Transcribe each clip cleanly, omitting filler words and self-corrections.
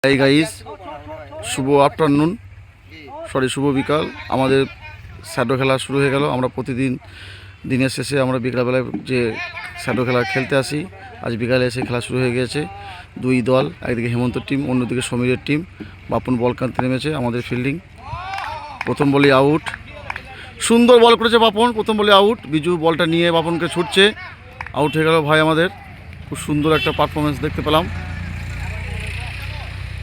এই গাইস, শুভ আফটারনুন, শুভ বিকাল। আমাদের শ্যাডো খেলা শুরু হয়ে গেল। আমরা প্রতিদিন দিনের শেষে আমরা বিকালবেলায় যে শ্যাডো খেলা খেলতে আসি, আজ বিকালে এসে খেলা শুরু হয়ে গিয়েছে। দুই দল, একদিকে হেমন্ত টিম, অন্যদিকে সমীরের টিম। বাপন বল কানতে নেমেছে। আমাদের ফিল্ডিং, প্রথম বলে আউট। সুন্দর বল করেছে বাপন, প্রথম বলে আউট। বিজু বলটা নিয়ে বাপনকে ছুটছে, আউট হয়ে গেল ভাই। আমাদের খুব সুন্দর একটা পারফরমেন্স দেখতে পেলাম।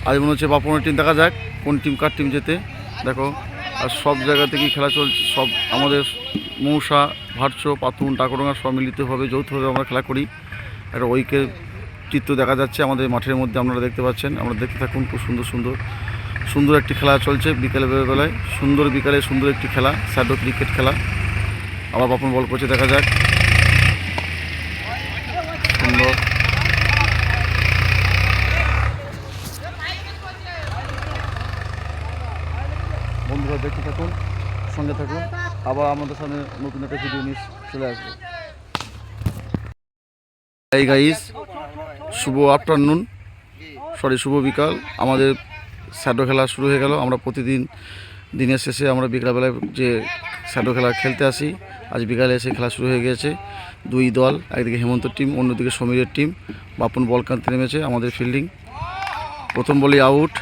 আজ মনে হচ্ছে বাপনের টিম, দেখা যাক কোন টিম কার টিম জেতে। দেখো, আর সব জায়গা থেকেই খেলা চলছে। সব আমাদের মৌসা, ভাটসো, পাতুন, টাকরডাঙ্গা সব মিলিতভাবে যৌথভাবে আমরা খেলা করি। একটা ঐক্যের চিত্র দেখা যাচ্ছে আমাদের মাঠের মধ্যে, আপনারা দেখতে পাচ্ছেন। আমরা দেখতে থাকুন। খুব সুন্দর সুন্দর সুন্দর একটি খেলা চলছে বিকেলে বেলায়। সুন্দর বিকালে সুন্দর একটি খেলা, শ্যাডো ক্রিকেট খেলা। আবার বাপন বল করছে, দেখা যাক। সুন্দর, বন্ধুরা দেখতে থাকুন, সঙ্গে থাকুন। আবার আমাদের সামনে নতুন একটা ভিডিও নিয়ে চলে আসবে। এই গাইস, শুভ আফটারনুন, শুভ বিকাল। আমাদের শ্যাডো খেলা শুরু হয়ে গেল। আমরা প্রতিদিন দিনের শেষে আমরা বিকালবেলায় যে শ্যাডো খেলা খেলতে আসি, আজ বিকালে এসে খেলা শুরু হয়ে গিয়েছে। দুই দল, একদিকে হেমন্ত টিম, অন্যদিকে সমীরের টিম। বাপন বল কানতে নেমেছে। আমাদের ফিল্ডিং, প্রথম বলে আউট।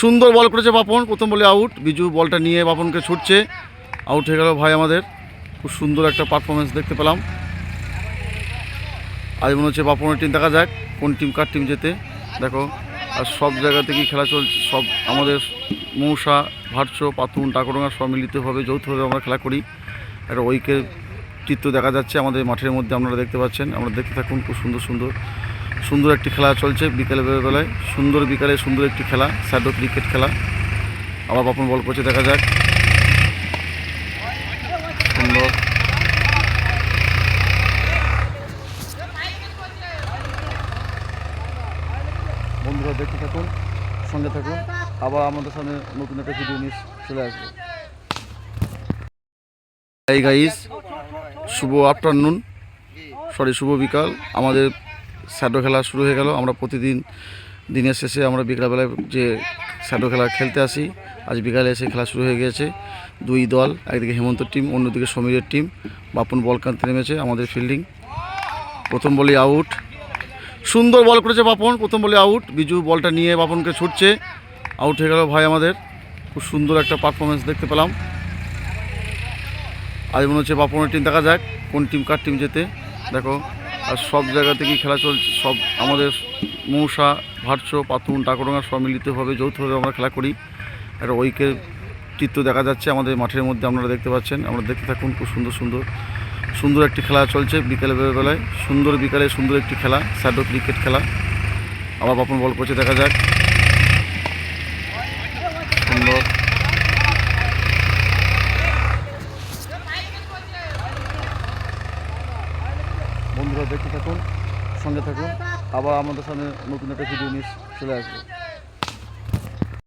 সুন্দর বল করেছে বাপন, প্রথম বলে আউট। বিজু বলটা নিয়ে বাপনকে ছুটছে, আউট হয়ে গেল ভাই। আমাদের খুব সুন্দর একটা পারফরমেন্স দেখতে পেলাম। আজ মনে হচ্ছে বাপনের টিম, দেখা যাক কোন টিম কার টিম জেতে। দেখো, আর সব জায়গা থেকেই খেলা চলছে। সব আমাদের মৌসা, ভাটসো, পাতুন, টাকরডাঙ্গা সব মিলিতভাবে যৌথভাবে আমরা খেলা করি। একটা ঐক্যের চিত্র দেখা যাচ্ছে আমাদের মাঠের মধ্যে, আপনারা দেখতে পাচ্ছেন। আমরা দেখতে থাকুন। খুব সুন্দর সুন্দর সুন্দর একটি খেলা চলছে বিকেলে বেলায়। সুন্দর বিকালে সুন্দর একটি খেলা, শ্যাডো ক্রিকেট খেলা। আবার বাপন বল করছে, দেখা যাক। সুন্দর, বন্ধুরা দেখতে থাকুন, সঙ্গে থাকুন। আবার আমাদের সামনে নতুন একটা ভিডিও নিয়ে চলে আসবে। এই গাইস, শুভ আফটারনুন, শুভ বিকাল। আমাদের শ্যাডো খেলা শুরু হয়ে গেল। আমরা প্রতিদিন দিনের শেষে আমরা বিকালবেলায় যে শ্যাডো খেলা খেলতে আসি, আজ বিকালে এসে খেলা শুরু হয়ে গিয়েছে। দুই দল, একদিকে হেমন্ত টিম, অন্যদিকে সমীরের টিম। বাপন বল কানতে নেমেছে। আমাদের ফিল্ডিং, প্রথম বলে আউট। সুন্দর বল করেছে বাপন, প্রথম বলে আউট। বিজু বলটা নিয়ে বাপনকে ছুটছে, আউট হয়ে গেল ভাই। আমাদের খুব সুন্দর একটা পারফরমেন্স দেখতে পেলাম। আজ মনে হচ্ছে বাপনের টিম, দেখা যাক কোন টিম কার টিম জেতে। দেখো, আর সব জায়গা থেকেই খেলা চলছে। সব আমাদের মৌসা, ভাটসো, পাতুন, টাকরডাঙ্গা সব মিলিতভাবে যৌথভাবে আমরা খেলা করি। একটা ঐক্যের চিত্র দেখা যাচ্ছে আমাদের মাঠের মধ্যে, আপনারা দেখতে পাচ্ছেন। আমরা দেখতে থাকুন। খুব সুন্দর সুন্দর সুন্দর একটি খেলা চলছে বিকেলে বেলায়। সুন্দর বিকালে সুন্দর একটি খেলা, শ্যাডো ক্রিকেট খেলা। আবার বাপন বল করছে, দেখা যাক। সুন্দর, বন্ধুরা দেখতে থাকুন, সঙ্গে থাকুন। আবার আমাদের সামনে নতুন একটা ভিডিও নিয়ে চলে আসবে।